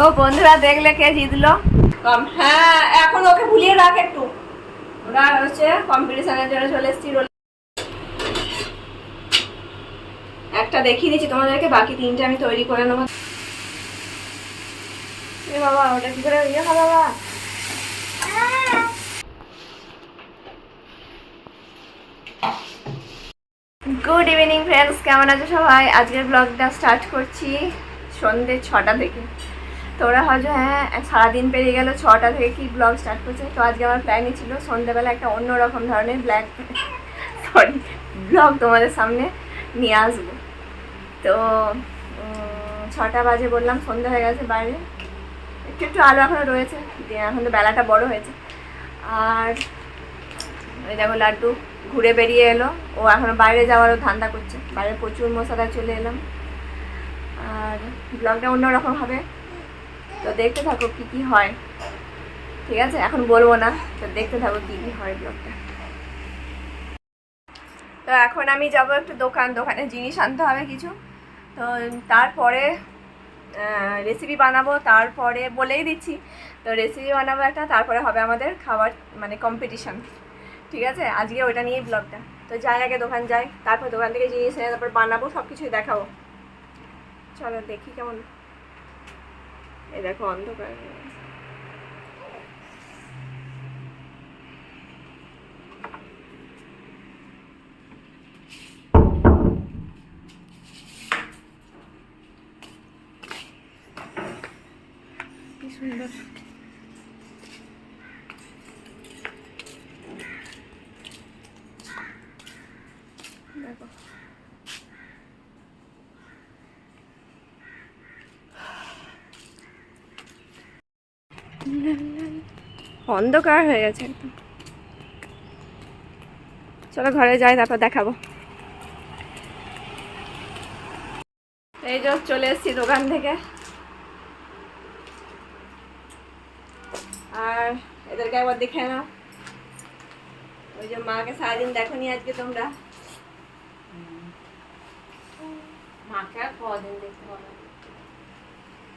ও বন্ধুরা দেখলে কে জিতলো? হ্যাঁ, এখন ওকে ভুলিয়ে রাখ একটু। ওরা হচ্ছে কম্পিটিশনের জন্য চলে এসেছি। একটা দেখিয়ে দিচ্ছি তোমাদেরকে, বাকি তিনটে আমি তৈরি করে নেবো। এ বাবা, ওটা কি করে ইয়ে হবে বাবা? গুড ইভিনিং ফ্রেন্ডস, কেমন আছো সবাই? আজকের ব্লগটা স্টার্ট করছি সন্ধ্যে 6টা থেকে। তো ওরা হয়তো হ্যাঁ সারাদিন পেরিয়ে গেল, 6টা থেকে কি ব্লগ স্টার্ট করছে। তো আজকে আমার প্ল্যানই ছিল সন্ধ্যেবেলা একটা অন্যরকম ধরনের ব্লগ তোমাদের সামনে নিয়ে আসবো। তো 6টা বাজে, বললাম সন্ধ্যা হয়ে গেছে, বাইরে একটু একটু আলো এখনও রয়েছে, এখন তো বেলাটা বড় হয়েছে। আর ওই দেখো লাড্ডু ঘুরে বেরিয়ে এলো, ও এখনও বাইরে যাওয়ারও ধান্দা করছে। বাইরে প্রচুর মশারা, চলে এলাম। আর ব্লগটা অন্যরকম হবে, তো দেখতে থাকো কি কি হয়। ঠিক আছে, এখন বলবো না, তো দেখতে থাকো কি কি হয় ব্লগটা। তো এখন আমি যাবো একটু দোকানে জিনিস আনতে হবে কিছু। তো তারপরে রেসিপি বানাবো, তারপরে বলেই দিচ্ছি। তো রেসিপি বানাবো একটা, তারপরে হবে আমাদের খাবার মানে কম্পিটিশান। ঠিক আছে, আজকে ওইটা নিয়েই ব্লগটা। তো যাই, আগে দোকান যাই, তারপর দোকান থেকে জিনিস এনে তারপর বানাবো, সব কিছুই দেখাবো। চলো দেখি কেমন। এই দেখো অন্ধকার। কি সুন্দর। দেখো অন্ধকার হয়ে গেছে একদম। চলো ঘরে যাই, তারপর দেখাবো। এই যে চলে এসেছি দোকান থেকে। আর এদেরকে একবার দেখে নাও। ওই যে মাকে সারাদিন দেখোনি আজকে তোমরা। মাকে আর কদিন দেখতে হবে?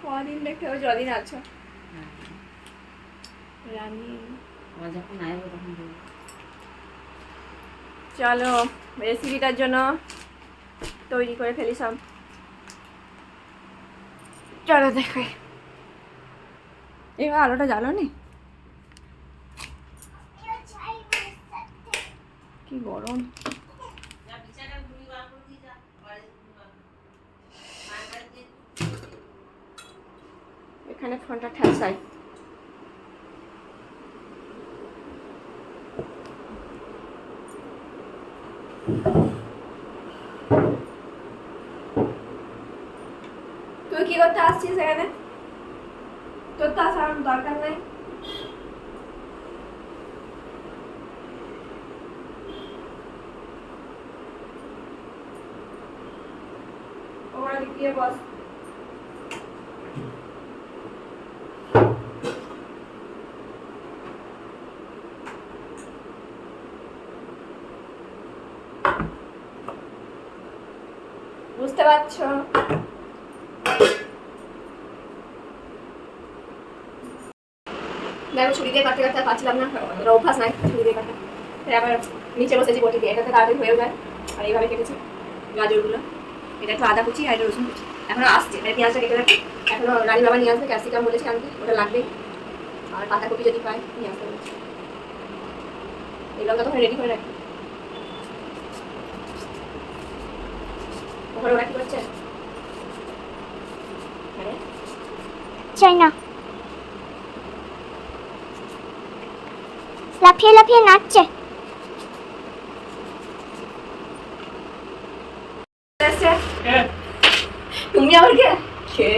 কদিন দেখতে হবে? যদিন আছো রানী। যখন আসবো তখন চলো রেসিপিটার জন্য তৈরি করে ফেলি সব। চলো দেখে। এবার আলোটা জ্বালো নি, কি গরম। এখানে ফোনটা ঠেসাই। তুই কি করতে আসছিস এখানে? তোর তো আসার দরকার নেই। ওরা গিয়ে বস। বুঝতে পারছো? দেখো ছুরি দিয়ে কাটতে কাটতে পারছিলাম না, অভ্যাস নাই ছুরি দিয়ে কাটা। তাই আবার নিচে বসেছি বটি দিয়ে, এটাতে তাড়াতাড়ি হয়েও যায়। আর এইভাবে কেটেছি গাজরগুলো। এটা একটু আদা কুচি আর এটা রসুন কুচি। এখনো আসছে, মানে পেঁয়াজটা কেটে রাখি। এখনো রানী বাবা নিয়ে আসবে, ক্যাপসিকাম বলেছি আনতে, ওটা লাগবেই। আর পাতাকপি যদি পাই নিয়ে আসতে বলেছি। এগুলো তখন রেডি করে রাখি। ওখানে ওরা কি করছে? হ্যাঁ চাই না, লাফিয়ে লাফিয়ে নাচছে। তুমি আবার কে?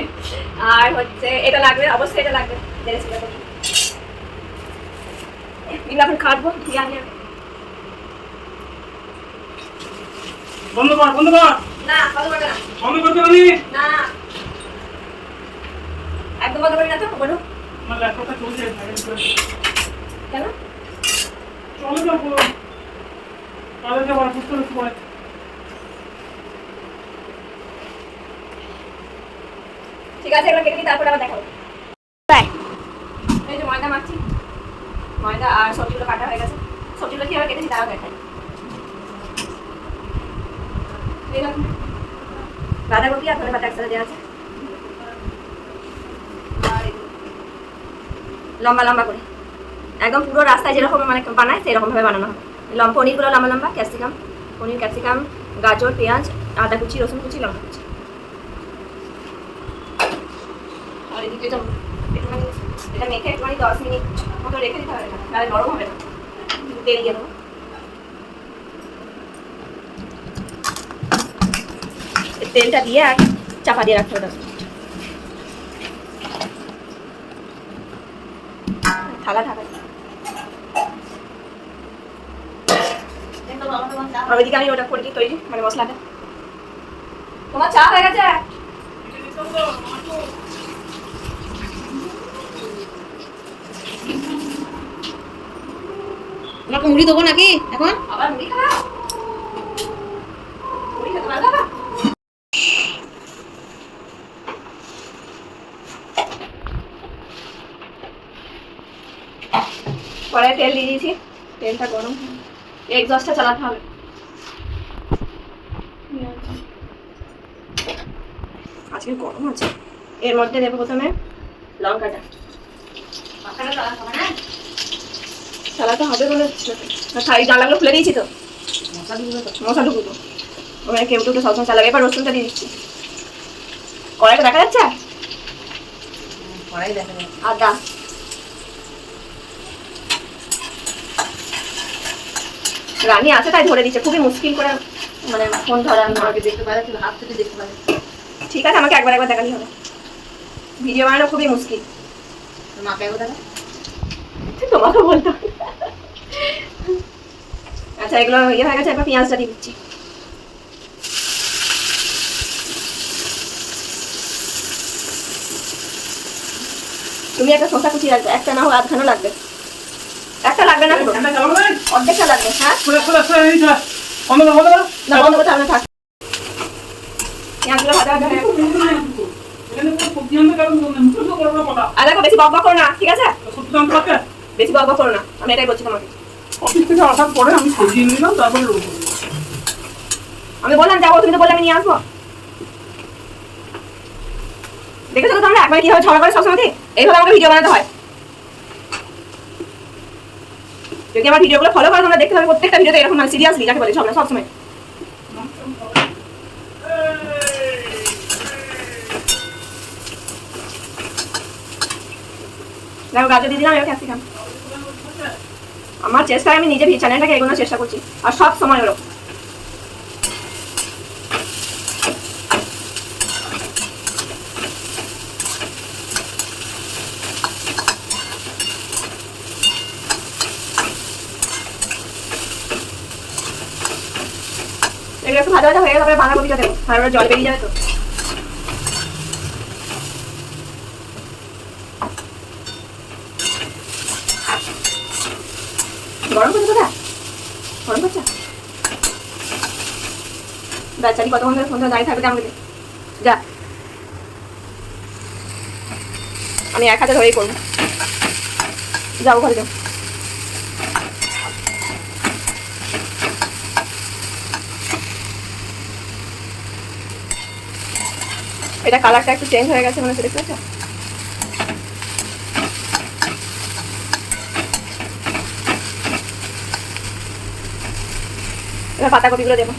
আর হচ্ছে এটা লাগবে, অবশ্যই এটা লাগবে। এখন কাটবো, বন্ধ কর, বন্ধ কর। না বন্ধ করবে না, বন্ধ করতে পারি না একদম বন্ধ করি না। তো বলো আমার ল্যাপটপটা চলছে কেন? চলে যাবো কালকে আবার বুঝতে পারছি। ঠিক আছে, এবার কেটে দিই, তারপরে আবার দেখাবো। ময়দা আর সবজিগুলো কাটা হয়ে গেছে। সবজিগুলো কীভাবে কেটেছি তারাও দেখাই। বাঁধাকপি আর ধনে পাতা একসাথে দেওয়া আছে, আর লম্বা লম্বা করে একদম পুরো রাস্তায় যেরকম মানে বানায় সেরকম ভাবে বানানো হবে। পনিরগুলো লম্বা লম্বা, ক্যাপসিকাম, পনির, ক্যাপসিকাম, গাজর, পেঁয়াজ, আদা কুচি, রসুন কুচি, লঙ্কা কুচি। আর এদিকে একটুখানি এটা মেখে একটুখানি 10 মিনিট মতো রেখে দিতে হবে, তাহলে নরম হবে না। তেল দিয়ে দেবো। তেলটা দিয়ে আর চাপা দিয়ে রাখতে হবে। থালা ঢাকা। আর ওইদিকে আমি ওটা করে দিই তৈরি, মানে মশলাটা। তোমার চা হয়ে গেছে? তোমাকে মুড়ি দেবো নাকি এখন? আবার মুড়ি খাও? মুড়ি খেতে ভালো লাগা? কড়াইয়ে তেল দিয়ে দিয়েছি, তেলটা গরম, এক্সস্টটা চালাতে হবে। আজকে গরম আছে। এর মধ্যে দেবো প্রথমে লঙ্কাটা। চালাতে হবে বলে এই জানলাগুলো খুলে দিয়েছি তো, মশলা ঢুকুতো ওখানে কেউ তো সবসময় চালাবে। এবার রসুনটা দিয়ে দিচ্ছি। কড়াইটা দেখা যাচ্ছে? কড়াই দেখা যাচ্ছে। আদা, রানী আছে তাই ধরে দিচ্ছে, খুবই মুশকিল করে মানে ফোন ধরার। আমাকে দেখতে পাচ্ছি, হাত থেকে দেখতে পাচ্ছি। ঠিক আছে, আমাকে একবার দেখালেই হবে। ভিডিও বানানো খুবই মুশকিল। মাকে একবার দেখা। তোমাকে বলতো। আচ্ছা, এগুলো ইয়ে হয়ে গেছে, এবার পেঁয়াজটা দিয়ে দিচ্ছি। তুমি একটা শসা কুচি রাখবে, একটা না হোক আধখানা লাগবে। একটা লাগবে না, অর্ধেকটা লাগবে। হ্যাঁ, না বন্ধ করতে হবে না, থাক। পেঁয়াজগুলো ভাজা ভাজা হয়ে গেছে। আর দেখো, বেশি বক বক করো না, ঠিক আছে? বেশি বক বক করো না, আমি এটাই বলছি তোমাকে। অফিস থেকে আসার পরে আমি সরিয়ে নিলাম, তারপরে আমি বললাম যাবো, তুমি তো বললে আমি নিয়ে আসবো। দেখেছো তো তোমরা একবার কিভাবে ঝগড়া করে সবসময়? এইভাবে আমাকে ভিডিও বানাতে হয়। যদি আমার ভিডিওগুলো ফলো করো তোমরা দেখতে পাবে প্রত্যেকটা ভিডিওতে এরকম মানে সিরিয়াসলি যাকে বলে ঝগড়া সবসময়। দেখো, গাজর দিয়ে দিলাম, এবার ক্যাপসিকাম। আমার চেষ্টায় আমি নিজে চ্যানেলটাকে এগোনোর চেষ্টা করছি, আর সব সময় ওরকম। এগুলো একটু ভাজা ভাজা হয়ে গেলে তারপরে বাঁধাকপিটা দেবো, তারপরে জল বেরিয়ে যাবে তো। গরম করছে কোথা? গরম করছে? বেচারি কতক্ষণ ধরে ফোন ধরে দাঁড়িয়ে থাকবে আমাকে। যা, আমি এক হাতে ধরেই করবো। যাও ঘরে যাও। এটা কালারটা একটু চেঞ্জ হয়ে গেছে মনে হচ্ছে, দেখতে পাচ্ছ? এবার পাতাকপিগুলো দেবো।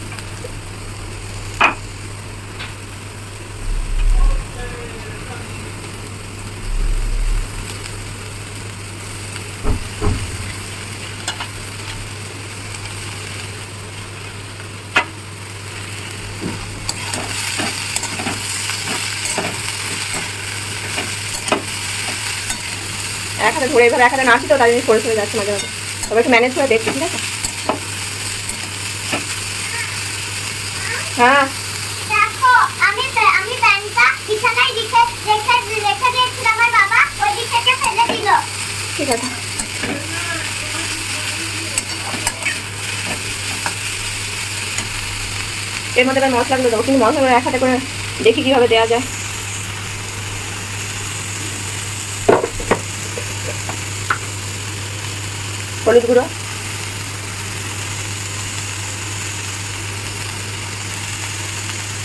এক হাতে ধরে এভাবে এক হাতে নাড়ছি তো, তাই জন্য সরে যাচ্ছে মাঝে মাঝে। তবে একটু ম্যানেজ করে দেখছি, ঠিক আছে? হ্যাঁ, দেখো, আমি ব্যাংকটা বিছানায় রেখে দিয়েছিলাম, আমার বাবা ওই দিক থেকে ফেলে দিল। ঠিক আছে। এর মধ্যে এবার মশলাগুলো দেবো, কিন্তু মশলাগুলো এক হাতে করে দেখি কিভাবে দেওয়া যায়। হলুদ গুঁড়ো,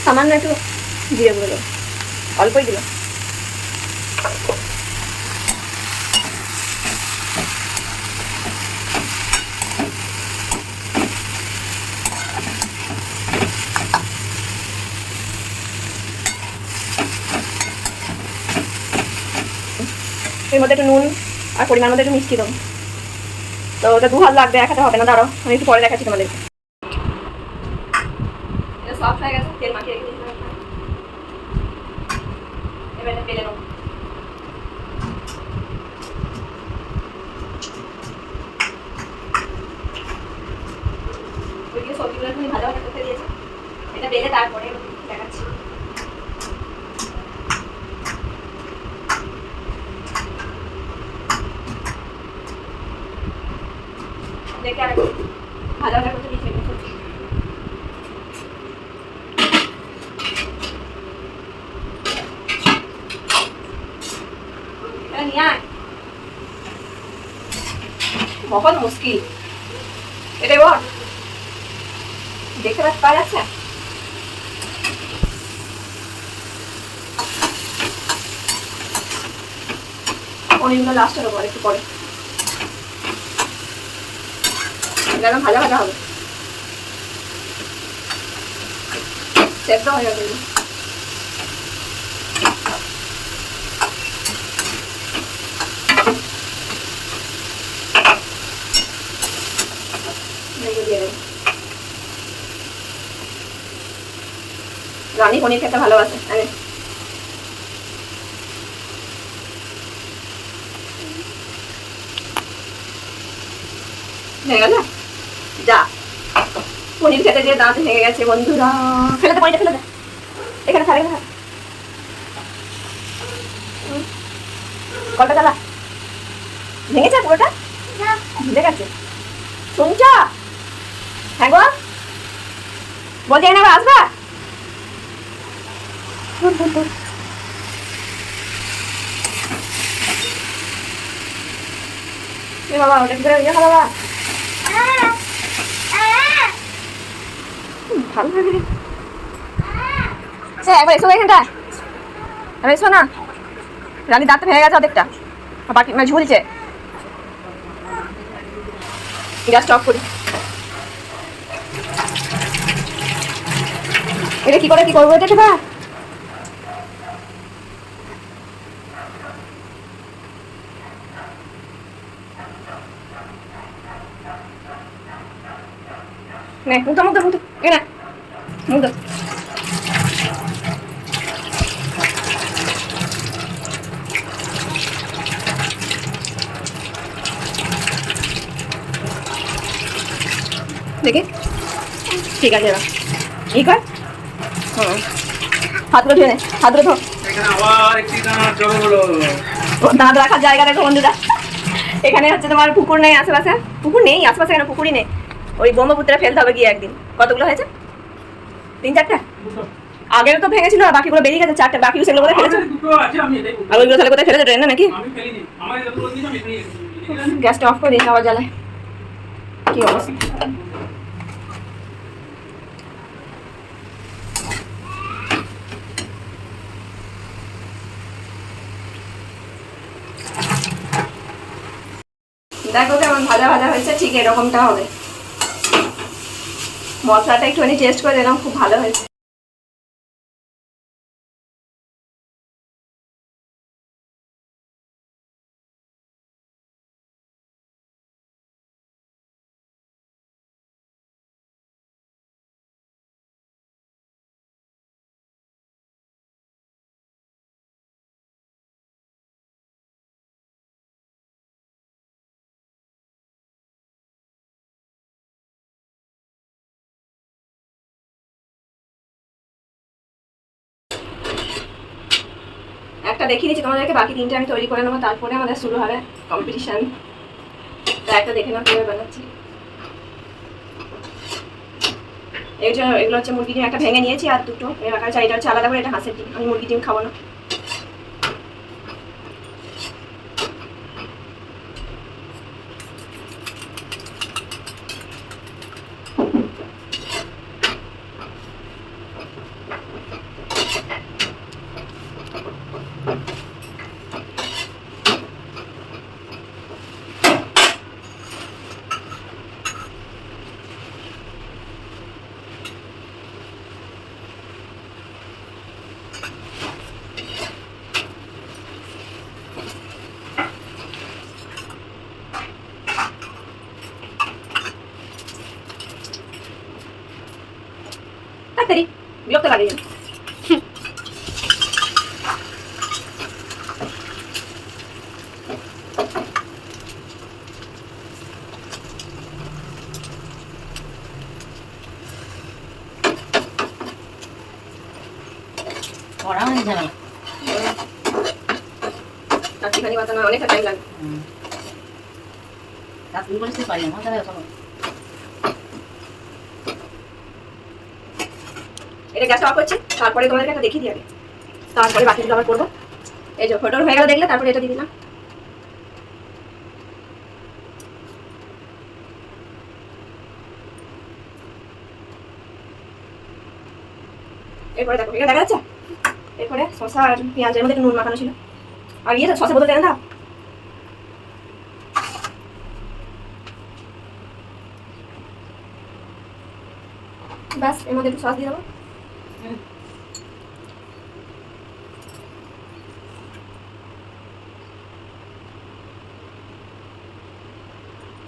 সামান্য একটু জিরে গুঁড়ো দেবো, অল্পই দিল। এর মধ্যে একটু নুন আর পরিমাণ মধ্যে একটু মিষ্টি দেবো। তো ওটা 2 হাত লাগবে, 1 হাতে হবে না, দাঁড়াও আমি একটু পরে দেখাচ্ছি তোমাদেরকে। এটা সফট হয়ে গেছে, তেল মাখিয়ে রেখে দিয়েছিলাম। এবার এটা বেলে নেবো। ওইদিকে সবজিগুলো তুমি ভাজা ভাজা করতে দিয়েছো, এটা বেলে তারপরে দেখাচ্ছি। দেখে আর ভাজা ভাজা করতে দিয়েছি। बहुत मुश्किल এটাই বল দেখতে পাওয়া যাচ্ছে। পনিরগুলো লাস্টে দেবো একটু পরে, একদম ভাজা ভাজা হবে, সেদ্ধ হয়ে যাবে। রানী পনির খেতে ভালোবাসে। হয়ে গেল যা, পনির খেতে দিয়ে দাঁত ভেঙে গেছে বন্ধুরা। ফেলে দে পনিরটা, ফেলে দে, এখানে থাক, এখানে থাক। কলটা জ্বালা, ভেঙেছে পুরোটা, ভিজে গেছে। শুনছ? হ্যাঁ গো, বলছি এখানে আবার আসবা? বাবা ওটা কি করে ইয়ে খাওয়া বাবা, ভালো লাগে। সে একবার এসো এখানটা, এসো না, রানী দাঁত ভেঙে গেছে অর্ধেকটা, বাকি ঝুলছে। গ্যাস অফ করি। এটা কি করে কি করবো এটা বা নে মুখটা মুখটা মুখটা এ না মুখটা দেখি ঠিক আছে এবার এই কর। হাতগুলো ধুয়ে নে, হাতগুলো ধো। দাঁত রাখার জায়গা দেখো বন্ধুরা, এখানে হচ্ছে তোমার পুকুর নেই আশেপাশে, পুকুর নেই আশেপাশে, কেন পুকুরই নেই। ওই ব্রহ্মপুত্রে ফেলতে হবে গিয়ে একদিন। কতগুলো হয়েছে? 3-4টা। আগের তো ভেঙেছিল, আর বাকিগুলো বেরিয়ে গেছে 4টা, বাকি সেগুলো কোথায় ফেলেছো? আর ওইগুলো তাহলে কোথায় ফেলেছো? ট্রেনে নাকি? গ্যাসটা অফ করে দিই, আবার জ্বালায়। কি অবস্থা! দেখো কেমন ভাজা ভাজা হয়েছে, ঠিক এরকমটা হবে। মশলাটা একটুখানি টেস্ট করে দিলাম, খুব ভালো হয়েছে। একটা দেখিয়ে দিচ্ছি তোমাদেরকে, বাকি 3টে আমি তৈরি করে নেবো, তারপরে আমাদের শুরু হবে কম্পিটিশন। তা একটা দেখে নাও কীভাবে বানাচ্ছি। এগুলো হচ্ছে মুরগি ডিম, একটা ভেঙে নিয়েছি আর দুটো রাখা আছে। এটা হচ্ছে আলাদা করে, এটা হাঁসের ডিম। আমি মুরগি ডিম খাবো না। লাগে কড়া অনেক ঝামেলা। চারটিখানি বাঁচানো অনেকটা টাইম লাগে। কাজ শুরু করেছি পারি আমার দ্বারা সব। এটা গ্যাস অফ করছি, তারপরে তোমাদেরকে একটা দেখিয়ে দিই আগে, তারপরে বাকিগুলো আবার করবো। এই যে ফটোর হয়ে গেল দেখলে, তারপরে এটা দিয়ে দিলাম। এরপরে দেখো, এটা দেখা যাচ্ছে, এরপরে শসা আর পেঁয়াজের মধ্যে একটু নুন মাখানো ছিল। আর ইয়ে শসা বোতল দেন না, ব্যাস এর মধ্যে একটু সস দিয়ে দেবো।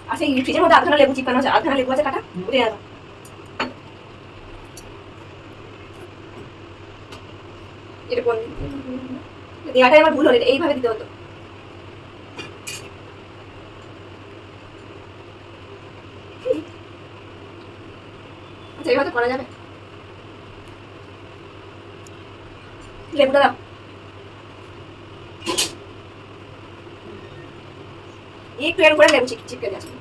আর সেই ফ্রিজের মধ্যে আধখানা লেবু চিপকানো আছে, আধখানা লেবু আছে কাটা, ওটা দিয়ে দাও। এটা কোন দেওয়াটাই আমার ভুল হলো, এইভাবে দিতে হতো। আচ্ছা এইভাবে করা যাবে, লেবুটা দাও। একটু এর উপরে লেবু চিপকে দিয়ে আসবে।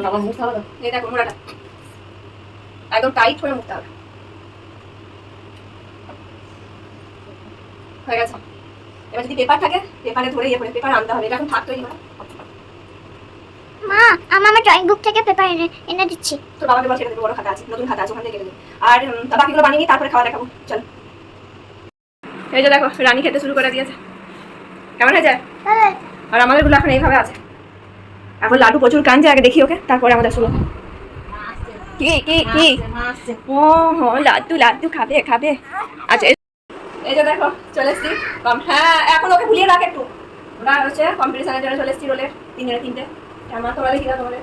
আবার মুখ খাওয়া দাও। এই দেখো মোড়াটা একদম টাইট করে মুখতে হবে। হয়ে গেছে। এবার যদি পেপার থাকে, পেপারে ধরে ইয়ে করে পেপার আনতে হবে। এটা এখন থাক তৈরি করা। মা আমার ড্রয়িং বুক থেকে পেপার এনে এনে দিচ্ছি। তো বাবাকে বল, সেটা বড় খাতা আছে, নতুন খাতা আছে, ওখান থেকে কেটে দেবে। আর বাকিগুলো বানিয়ে নিয়ে তারপরে খাওয়া দেখাবো। চলো। এই যে দেখো রানী খেতে শুরু করে দিয়েছে, কেমন হয়েছে? আর আমাদেরগুলো এখন এইভাবে আছে। এখন লাড্ডু প্রচুর কাঁদছে, আগে দেখি ওকে, তারপরে আমাদের শুরু। কি কি কি ও হো, লাড্ডু লাড্ডু খাবে খাবে। আচ্ছা এই যে দেখো চলে এসছি। হ্যাঁ এখন ওকে ভুলিয়ে রাখ একটু। ওরা হচ্ছে কম্পিটিশনের জন্য চলে এসছি রোলের 3 জনে 3টে। আমার তোমাদের কি তোমাদের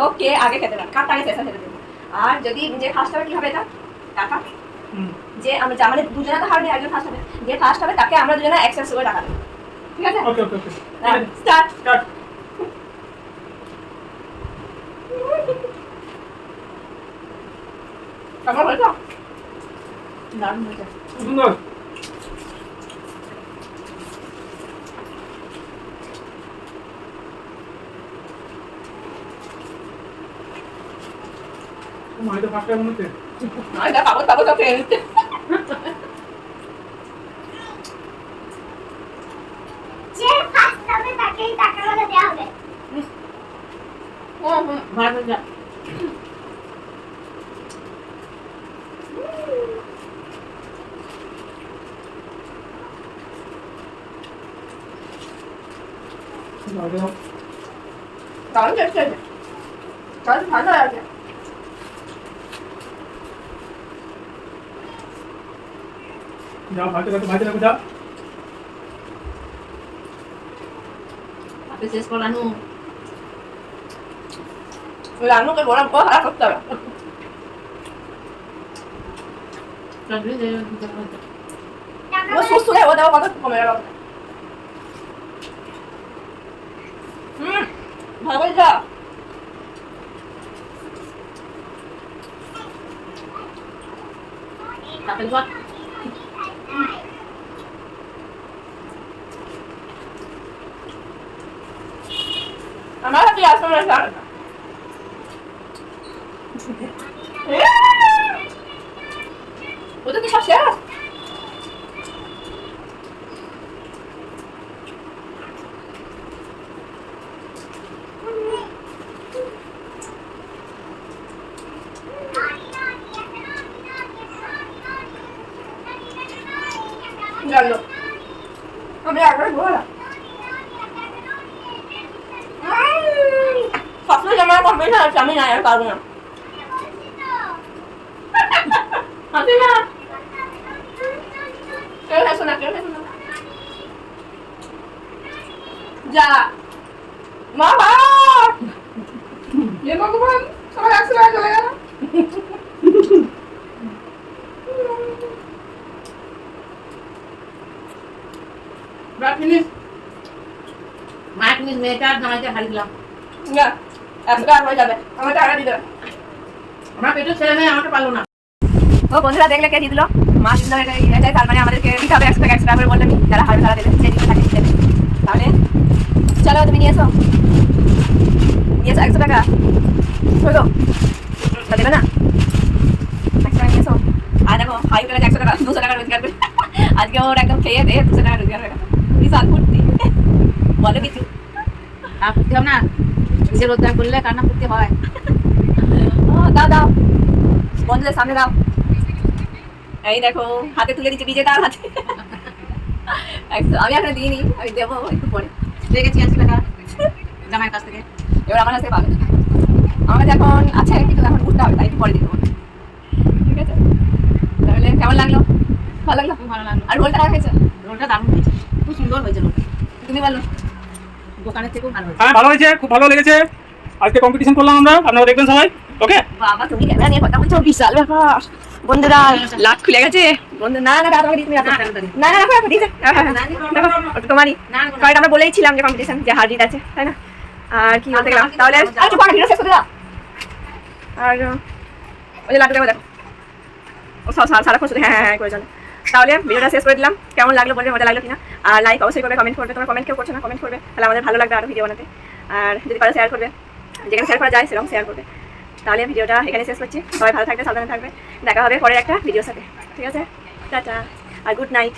ওকে আগে খেতে পারে, কারটা আগে শেষে খেতে দেবো। আর যদি যে ফার্স্ট হবে কি হবে, এটা টাকা যে আমরা মানে দুজনে তো হারবে, একজন ফার্স্ট হবে, যে ফার্স্ট হবে তাকে আমরা দুজনে এক্সেস করে টাকা দেবো। ঠিক আছে? ওকে ওকে ওকে স্টার্ট। স্টার্ট। কেমন হয়েছে? দারুণ হয়েছে। সুন্দর। মাইটা ফাঁকা মনে হচ্ছে। এটা পাবো পাবো তো ফেল। যে ফার্স্ট হবে তাকেই টাকাগুলো দেওয়া হবে। ভালো হয়ে যা। দারুণ টেস্ট হয়েছে, দারুণ ভালো আছে। যাও ভাতে রাখো যাও। আপনি শেষ করানো। রান্নাকে গরম করে হারা করতে হবে। ও সুস্থ হয়ে ও দেওয়া কত কমে গেল। ভালো করে যা। তাড়াতাড়ি কর। আমার হাতে আসলে ওটা কি সব শেষ? জানলো আমি একবার বলা সবসময় আমার কম্পিউটার আছে, আমি নাই আর পারবো না। হাসি না, কেউ হেসো না, কেউ হেসো না। যা মা এ ভগবান, সবাই একসাথে চলে গেল। ফিনিশ মা ফিনিশ মেয়েটা জামাইটা হারিয়ে দিলাম না 100 টাকা হয়ে যাবে আমার টাকা দিয়ে দেবে আমার পেটের ছেলে মেয়ে আমাকে পারলো না ও বন্ধুরা দেখলে কে জিতলো মা জিতলো এটা তার মানে আমাদেরকে দিতে হবে 100 টাকা করে বললাম যারা হারবে তারা দেবে যে জিতে থাকে দেবে তাহলে চলো তুমি নিয়ে এসো 100 টাকা চলো তা দেবে না 100 টাকা নিয়ে এসো আর দেখো হাই করে 100 টাকা 200 টাকা রোজগার করে আজকে ওর একদম খেয়ে দে 200 টাকা রোজগার করে বিশাল ফুর্তি বলো কিছু আর করতে হবে না নিজে রোজগার করলে কান্না করতে হয় দাও দাও বন্ধুদের সামনে দাও এই দেখো হাতে তুলে দিচ্ছে বিজেতার হাতে আমি এখনো দিইনি আমি দেবো একটু পরে দেখেছি 80 টাকা জামাইয়ের কাছ থেকে এবার আমার কাছে পাবে আমার কাছে এখন আছে কিন্তু এখন উঠতে হবে তাই একটু পরে দিতে হবে ঠিক আছে তাহলে কেমন লাগলো ভালো লাগলো খুব ভালো লাগলো আর রোলটা হয়েছে রোলটা দারুণ হয়েছে খুব সুন্দর হয়েছে রোলটা তুমি বলো দোকানের থেকেও ভালো হয়েছে হ্যাঁ ভালো হয়েছে, খুব ভালো লেগেছে। আজকে কম্পিটিশন করলাম আমরা, আপনারা দেখবেন সবাই। ওকে বাবা তুমি ক্যামেরা নিয়ে কথা বলছো বিশাল ব্যাপার বন্ধুরা লাট খুলে গেছে বন্ধু না না তোমাকে দিতে হবে না না রাখো দিতে দেখো ওটা তোমারই কারণ আমরা বলেইছিলাম যে কম্পিটিশন যে হার জিত আছে তাই না আর কি বলতে গেলাম তাহলে আর চুপ ভিডিও শেষ করে দাও আর ওই যে লাটু দেখো দেখো ও সারাক্ষণ শুধু হ্যাঁ হ্যাঁ হ্যাঁ করে চলে তাহলে ভিডিওটা শেষ করে দিলাম কেমন লাগলো বলবে মজা লাগলো কিনা আর লাইক অবশ্যই করবে কমেন্ট করবে তোমরা কমেন্ট কেউ করছো না কমেন্ট করবে তাহলে আমাদের ভালো লাগবে আরও ভিডিও বানাতে আর যদি পারো শেয়ার করবে যেখানে শেয়ার করা যায় সেরকম শেয়ার করবে তাহলে ভিডিওটা এখানে শেষ করছি সবাই ভালো থাকবে সাবধানে থাকবে দেখা হবে পরের একটা ভিডিওর সাথে ঠিক আছে টাটা আর গুড নাইট